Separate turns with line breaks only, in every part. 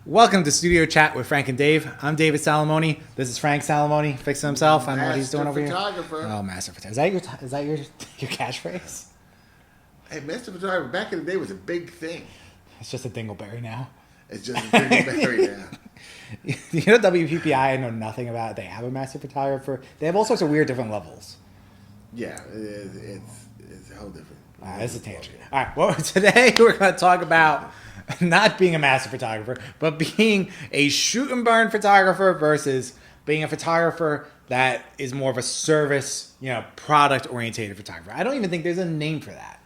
Welcome to Studio Chat with Frank and Dave. I'm David Salamoni. This is Frank Salamoni fixing himself. I don't know what he's doing over
photographer.
here. Oh, master photographer. Is that your your catchphrase?
Hey, master photographer back in the day was a big thing.
It's just a dingleberry now.
It's just a dingleberry now.
You know WPPI, I know nothing about it. They have a master photographer. They have all sorts of weird different levels.
Yeah, it's a whole different.
It's a tangent. All right, well, today we're going to talk about not being a master photographer, but being a shoot and burn photographer versus being a photographer that is more of a service, product oriented photographer. I don't even think there's a name for that.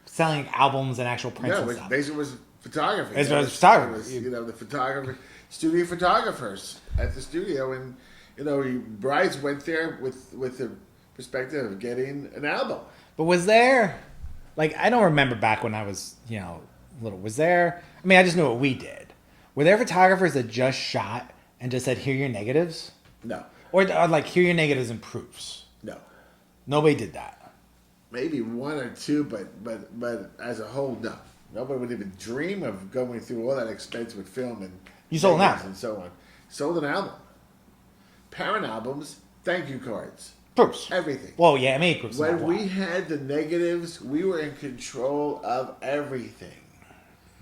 Selling albums and actual prints and stuff.
Basically was photography.
It was photography.
It was, the photographer, studio photographers at the studio, and brides went there with the perspective of getting an album.
But was there, I don't remember back when I was, little. Was there? I mean, I just knew what we did. Were there photographers that just shot and just said, "Here are your negatives"?
No.
Or "Here are your negatives and proofs"?
No.
Nobody did that.
Maybe one or two, but as a whole, no. Nobody would even dream of going through all that expense with film and
you sold an album
and so on. Sold an album. Parent albums, thank you cards.
Proofs.
Everything.
Well, yeah, I made proofs.
When we had the negatives, we were in control of everything.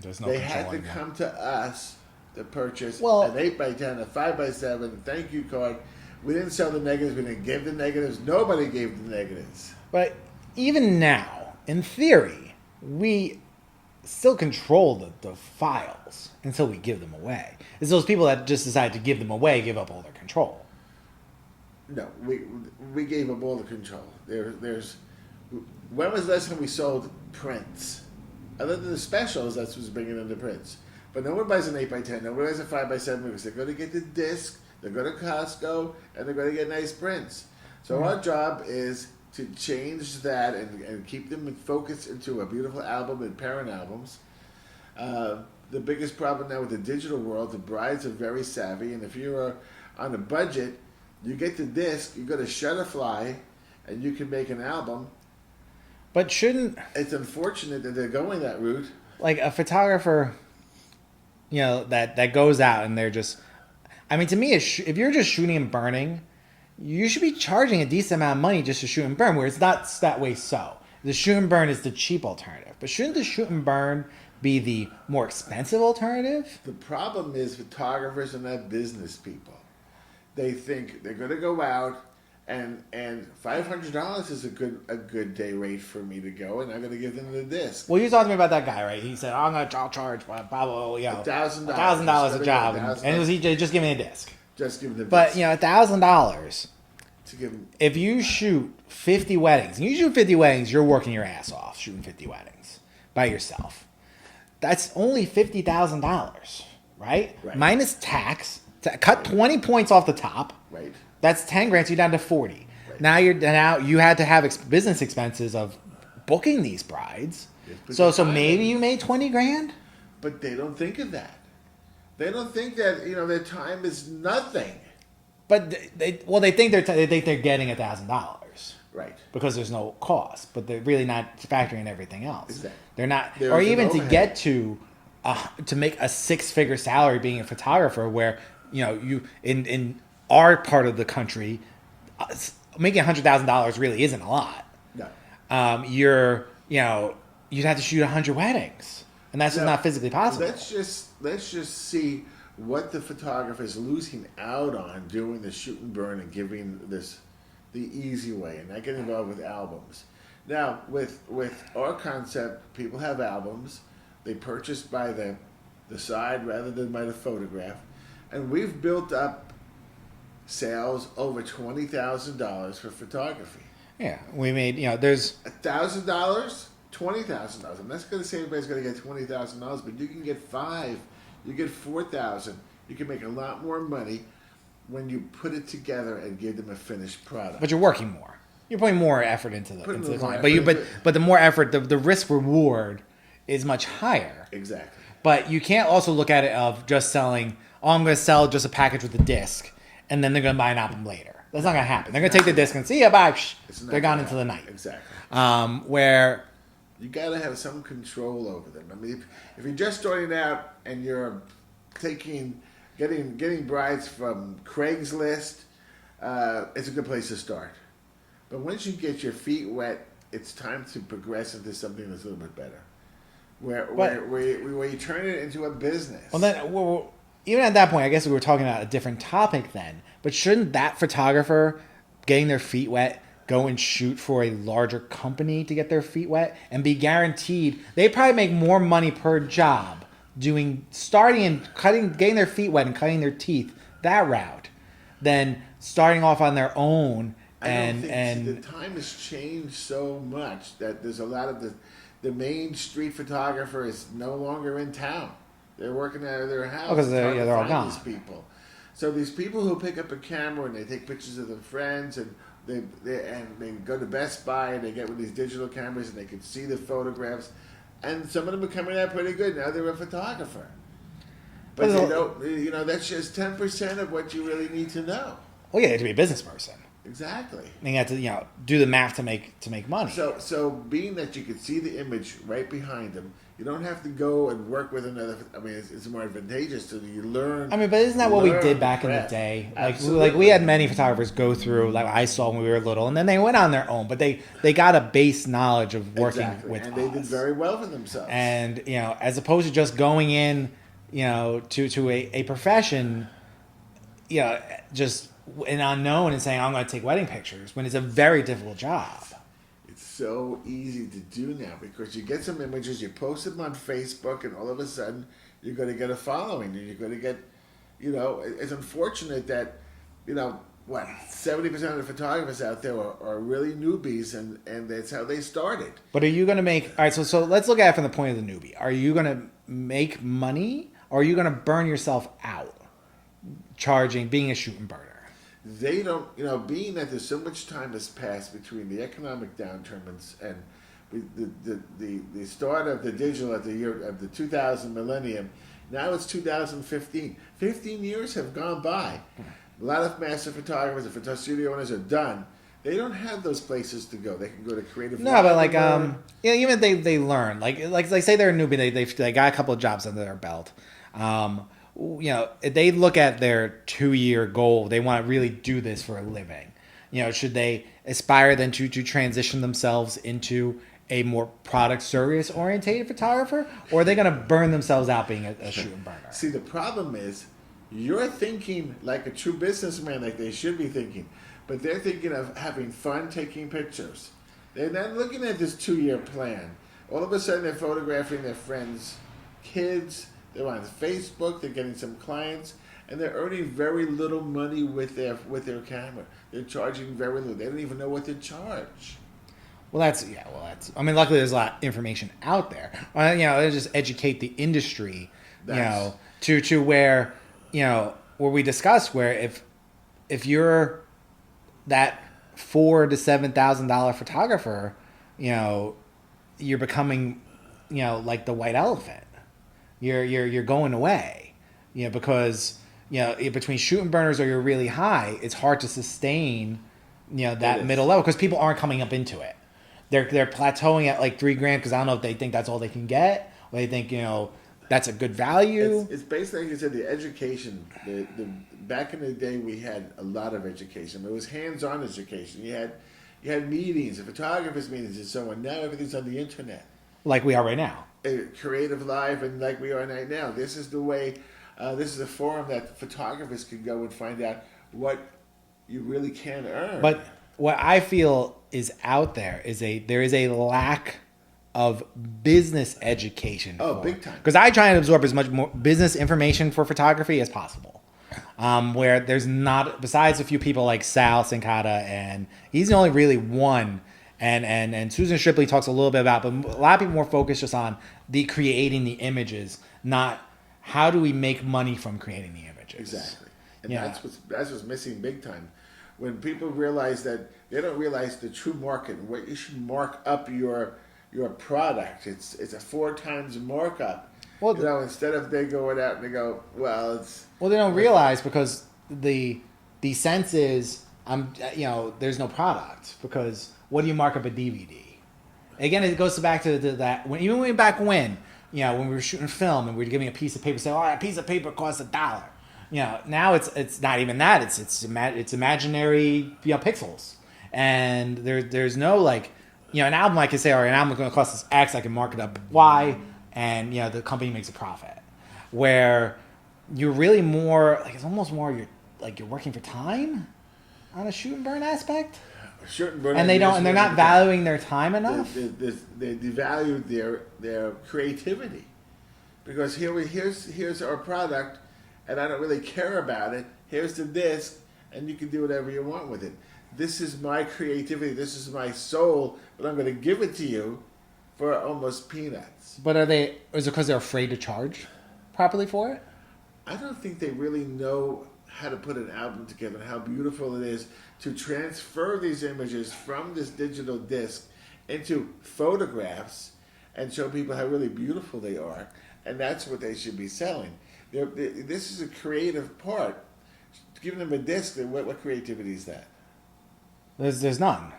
There's no
they
control
had to
anymore.
come to us to purchase an 8x10, a 5x7, thank you card. We didn't sell the negatives. We didn't give the negatives. Nobody gave the negatives.
But even now, in theory, we still control the files until we give them away. It's those people that just decide to give them away, give up all their control.
No, we gave up all the control. When was the last time we sold prints? Other than the specials, that's what's bringing in the prints. But no one buys an 8x10, no one buys a 5x7 because they're going to get the disc, they're going to Costco, and they're going to get nice prints. So our job is to change that and keep them focused into a beautiful album and parent albums. The biggest problem now with the digital world, the brides are very savvy, and if you're on a budget, you get the disc, you go to Shutterfly, and you can make an album.
But shouldn't...
It's unfortunate that they're going that route.
Like a photographer, that goes out and they're just... I mean, to me, if you're just shooting and burning, you should be charging a decent amount of money just to shoot and burn, where it's not that way so. The shoot and burn is the cheap alternative. But shouldn't the shoot and burn be the more expensive alternative?
The problem is photographers are not business people. They think they're going to go out and $500 is a good day rate for me to go, and I'm going to give them the disc.
Well, you talked to me about that guy, right? He said, I'll charge blah, blah, blah, $1,000 a job. And it was just give me a disc.
Just give them the
disc. But,
$1,000.
If you shoot 50 weddings, and you shoot 50 weddings, you're working your ass off shooting 50 weddings by yourself. That's only $50,000, right? Minus tax. Cut 20 points off the top.
Right.
That's 10 grand, so you're down to 40. Right. Now you had to have business expenses of booking these brides. So maybe you made 20 grand?
But they don't think of that. They don't think that, their time is nothing.
But they think they're getting $1,000.
Right.
Because there's no cost, but they're really not factoring in everything else.
Exactly.
They're not, or even to get to make a 6-figure salary being a photographer, where you in our part of the country, making $100,000 really isn't a lot.
No.
You'd have to shoot 100 weddings, and that's just not physically possible.
Let's just see what the photographer is losing out on doing the shoot and burn and giving this the easy way and not getting involved with albums. Now, with our concept, people have albums. They purchase by the side rather than by the photograph. And we've built up sales over $20,000 for photography.
Yeah, we made, there's...
$1,000, $20,000. I'm not going to say everybody's going to get $20,000, but you can get $5,000, you get $4,000. You can make a lot more money when you put it together and give them a finished product.
But you're working more. You're putting more effort into the client. But the more effort, the risk reward is much higher.
Exactly.
But you can't also look at it of just selling, I'm going to sell just a package with a disc, and then they're going to buy an album later. That's not going to happen. They're going to take the disc and see, bye. They're gone into the night.
Exactly.
Where
you got to have some control over them. I mean, if you're just starting out and you're getting brides from Craigslist, it's a good place to start. But once you get your feet wet, it's time to progress into something that's a little bit better, where you turn it into a business.
Well, then, even at that point, I guess we were talking about a different topic then. But shouldn't that photographer getting their feet wet go and shoot for a larger company to get their feet wet and be guaranteed they probably make more money per job starting and getting their feet wet and cutting their teeth that route than starting off on their own.
The time has changed so much that there's a lot of the main street photographer is no longer in town. They're working out of their house.
Because they're all gone.
These people. So these people who pick up a camera and they take pictures of their friends and they go to Best Buy and they get with these digital cameras and they can see the photographs, and some of them are coming out pretty good. Now they're a photographer, but they don't. That's just 10% of what you really need to know.
Well, yeah, you have to be a business person.
Exactly.
And you have to do the math to make money.
So being that you can see the image right behind them, you don't have to go and work with another. I mean, it's more advantageous so that you learn.
I mean, but isn't that what we did back in the day? Like we had many photographers go through, like I saw when we were little, and then they went on their own. But they got a base knowledge of working with us.
And they did very well for themselves.
And as opposed to just going in, to a profession, just an unknown and saying I'm going to take wedding pictures when it's a very difficult job.
It's so easy to do now because you get some images, you post them on Facebook, and all of a sudden you're going to get a following, and you're going to get, it's unfortunate that, 70% of the photographers out there are really newbies, and that's how they started.
But are you going to make, all right, so let's look at it from the point of the newbie. Are you going to make money, or are you going to burn yourself out being a shoot and burner?
They don't, being that there's so much time has passed between the economic downturn and the start of the digital at the year of the 2000 millennium. Now it's 2015. 15 years have gone by. A lot of master photographers and photo studio owners are done. They don't have those places to go. They can go to creative.
No, but like even they learn like say they're a newbie. They got a couple of jobs under their belt. They look at their 2-year goal. They want to really do this for a living. Should they aspire then to transition themselves into a more product service orientated photographer, or are they going to burn themselves out being a shoot and burner?
See, the problem is you're thinking like a true businessman, like they should be thinking, but they're thinking of having fun taking pictures. They're not looking at this 2-year plan. All of a sudden, they're photographing their friends' kids. They're on Facebook. They're getting some clients, and they're earning very little money with their camera. They're charging very little. They don't even know what to charge.
Well, that's. I mean, luckily there's a lot of information out there. They just educate the industry. To where, where we discuss where if you're that $4,000 to $7,000 photographer, you're becoming, like the white elephant. You're going away, because between shoot and burners or you're really high, it's hard to sustain, that middle level because people aren't coming up into it. They're plateauing at like $3,000 because I don't know if they think that's all they can get, or they think that's a good value.
It's basically, like you said, the education. The back in the day we had a lot of education. It was hands-on education. You had meetings, photograpers meetings, and so on. Now everything's on the internet,
like we are right now.
Creative Live, and like we are right now. This is the way. This is a forum that photographers can go and find out what you really can earn.
But what I feel is out there is there is a lack of business education.
Big time.
Because I try and absorb as much more business information for photography as possible. Where there's not, besides a few people like Sal Sincata, and he's the only really one. And Susan Shipley talks a little bit about, but a lot of people more focused just on the creating the images, not how do we make money from creating the images.
Exactly, and that's what's missing big time. When people realize that, they don't realize the true market and what you should mark up your product. It's a 4 times markup. Well, instead of they going out and they go, they
don't realize because the sense is there's no product because. What do you mark up a DVD? Again, it goes back to that. Even back when when we were shooting film and we were giving a piece of paper, say, oh, a piece of paper costs $1. Now it's not even that. It's imaginary, pixels, and there's no like, an album I can say, all right, an album is going to cost us X. I can mark it up Y, and the company makes a profit. Where you're really more like, it's almost more you're working for time on a shoot and burn aspect.
Shoot and burn,
and they're not valuing their time enough.
They devalue their creativity, because here's our product, and I don't really care about it. Here's the disc, and you can do whatever you want with it. This is my creativity. This is my soul, but I'm going to give it to you for almost peanuts.
But is it because they're afraid to charge properly for it?
I don't think they really know how to put an album together and how beautiful it is to transfer these images from this digital disc into photographs and show people how really beautiful they are. And that's what they should be selling. This is a creative part. Giving them a disc, what creativity is that?
There's none.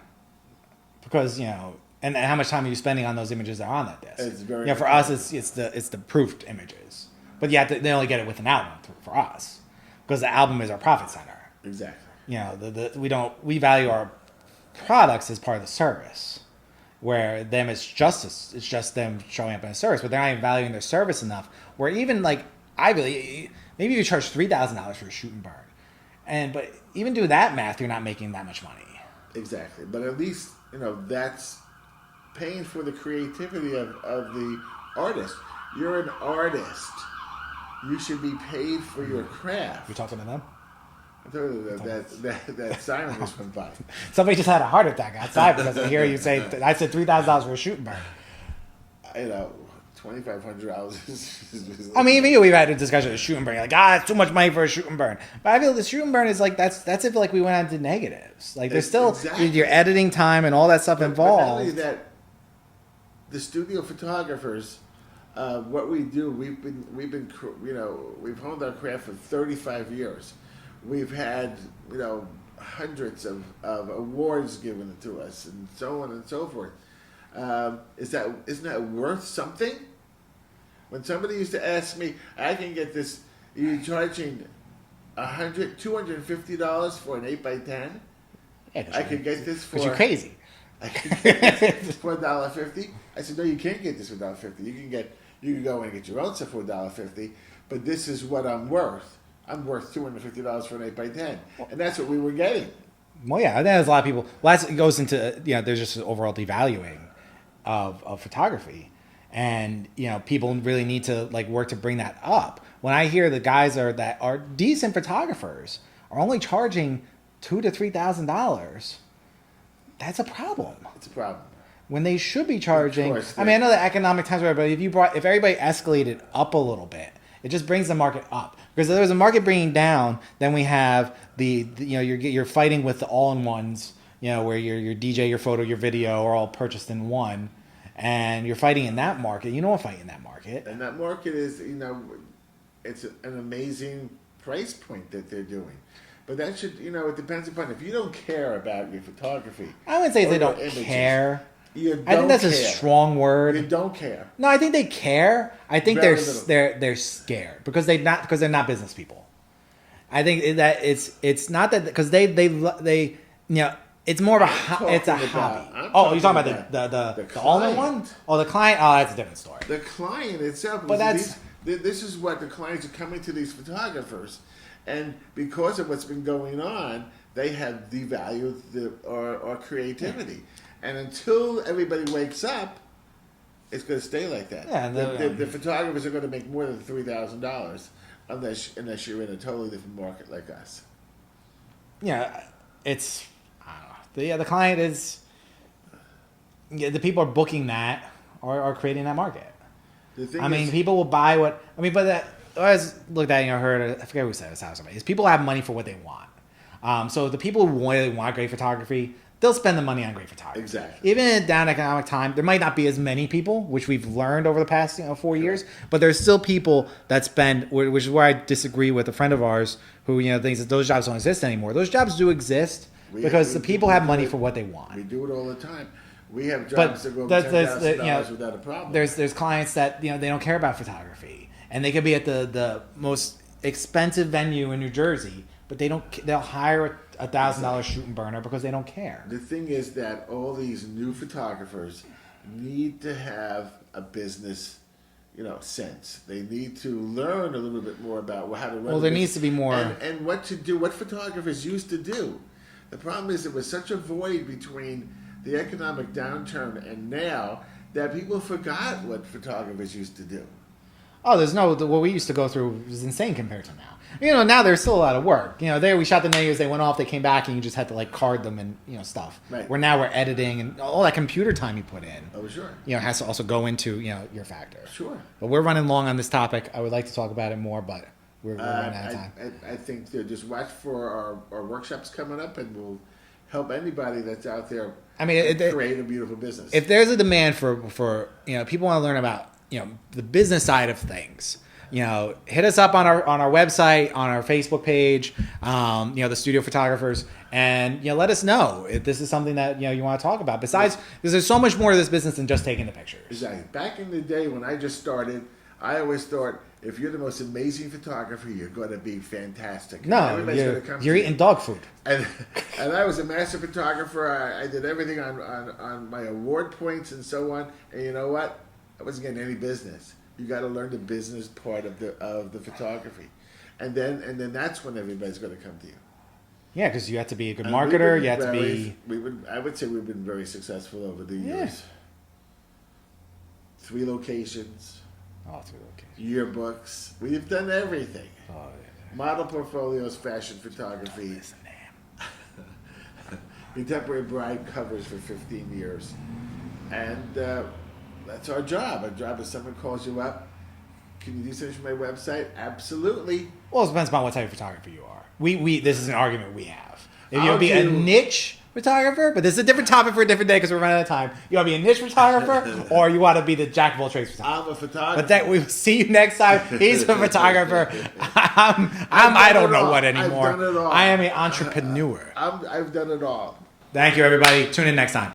Because, and how much time are you spending on those images that are on that disc?
It's very
for us, it's the proofed images. But yet they only get it with an album for us, because the album is our profit center.
Exactly.
We value our products as part of the service, where them it's just them showing up in a service, but they're not even valuing their service enough. Where even like maybe you charge $3,000 for a shoot and burn, but even do that math, you're not making that much money.
Exactly, but at least that's paying for the creativity of the artist. You're an artist. You should be paid for your craft.
You're talking to them?
I thought that siren just went by.
Somebody just had a heart attack outside because I hear you say, I said $3,000 for a shoot and burn.
$2,500 is
I mean, even we've had a discussion of shoot and burn. You're like, it's too much money for a shoot and burn. But I feel the shoot and burn is like, that's if like we went on to negatives. Like there's still your editing time and all that stuff involved.
But not only that, the studio photographers, what we do, we've honed our craft for 35 years. We've had hundreds of awards given to us, and so on and so forth. Isn't that worth something? When somebody used to ask me, I can get this, you're charging $250 for an 8x10?
Yeah,
I could get this for...
Because you're crazy.
I could get this for $1.50. I said, no, you can't get this for $1.50. You can go and get your own stuff for $1.50, but this is what I'm worth. I'm worth $250 for an 8x10. And that's what we were getting.
Well, yeah, I think there's a lot of people. Well, that goes into, there's just an overall devaluing of photography. And, people really need to like work to bring that up. When I hear the guys that are decent photographers are only charging $2,000 to $3,000, that's a problem.
It's a problem.
When they should be charging, I mean, I know the economic times are, but if everybody escalated up a little bit, it just brings the market up. Because if there's a market bringing down, then we have you're fighting with the all-in-ones, where your DJ, your photo, your video are all purchased in one, and you're fighting in that market. You don't want to fight in that market.
And that market is, it's an amazing price point that they're doing. But that should, it depends upon, if you don't care about your photography.
I wouldn't say they don't care. I think that's a strong word.
You don't care.
No, I think they care. I think they're scared because they're not business people. I think that it's not that because they it's more of it's a hobby. Oh, you're talking about the all-in one? Oh, the client. Oh, that's a different story.
The client itself.
But
this is what the clients are coming to these photographers, and because of what's been going on, they have devalued our creativity. Yeah. And until everybody wakes up, it's going to stay like that.
Yeah,
the photographers are going to make more than $3,000 unless you're in a totally different market like us.
Yeah, it's I don't know. The client is the people are booking that or creating that market. People will buy what but I looked at heard I forget who said this. Somebody is people have money for what they want. So the people who really want great photography, they'll spend the money on great photography.
Exactly.
Even in a down economic time, there might not be as many people, which we've learned over the past 4 years, but there's still people that spend, which is where I disagree with a friend of ours who thinks that those jobs don't exist anymore. Those jobs do exist because the people have money for what they want.
We do it all the time. We have jobs that go over $10,000 without a problem.
There's clients that they don't care about photography, and they could be at the most expensive venue in New Jersey, but they'll hire a $1,000 shoot and burner because they don't care.
The thing is that all these new photographers need to have a business, sense. They need to learn a little bit more about how to run.
Well, there needs to be more
and what to do. What photographers used to do. The problem is there was such a void between the economic downturn and now that people forgot what photographers used to do.
Oh, what we used to go through was insane compared to now. Now there's still a lot of work. There we shot the negatives, they went off, they came back, and you just had to card them and stuff.
Right.
Where now we're editing and all that computer time you put in.
Oh, sure.
Has to also go into your factor.
Sure.
But we're running long on this topic. I would like to talk about it more, but we're running out of time.
I think just watch for our workshops coming up, and we'll help anybody that's out there. Create a beautiful business.
If there's a demand for people want to learn about the business side of things, hit us up on our website, on our Facebook page, the Studio Photographers, and let us know if this is something that you want to talk about. Besides, because there's so much more to this business than just taking the pictures.
Exactly. Back in the day when I just started, I always thought if you're the most amazing photographer, you're going to be fantastic.
No, you're eating dog food.
And I was a master photographer. I did everything on my award points and so on. And you know what? I wasn't getting any business. You got to learn the business part of the photography, and then that's when everybody's going to come to you.
Yeah, because you have to be a good marketer. You have to be.
I would say we've been very successful over the years. 3 locations.
Oh, 3 locations.
Yearbooks. We've done everything.
Oh, yeah.
Model portfolios, fashion photography. Contemporary bride covers for 15 years, and that's our job. Our job is someone calls you up. Can you do something for my website? Absolutely.
Well, it depends upon what type of photographer you are. This is an argument we have. If you want to be a niche photographer, but this is a different topic for a different day because we're running out of time. You want to be a niche photographer, or you want to be the jack of all trades photographer?
I'm a photographer.
But we will see you next time. He's a photographer. I don't know what anymore.
I've done it all.
I am an entrepreneur.
I've done it all.
Thank you, everybody. Tune in next time.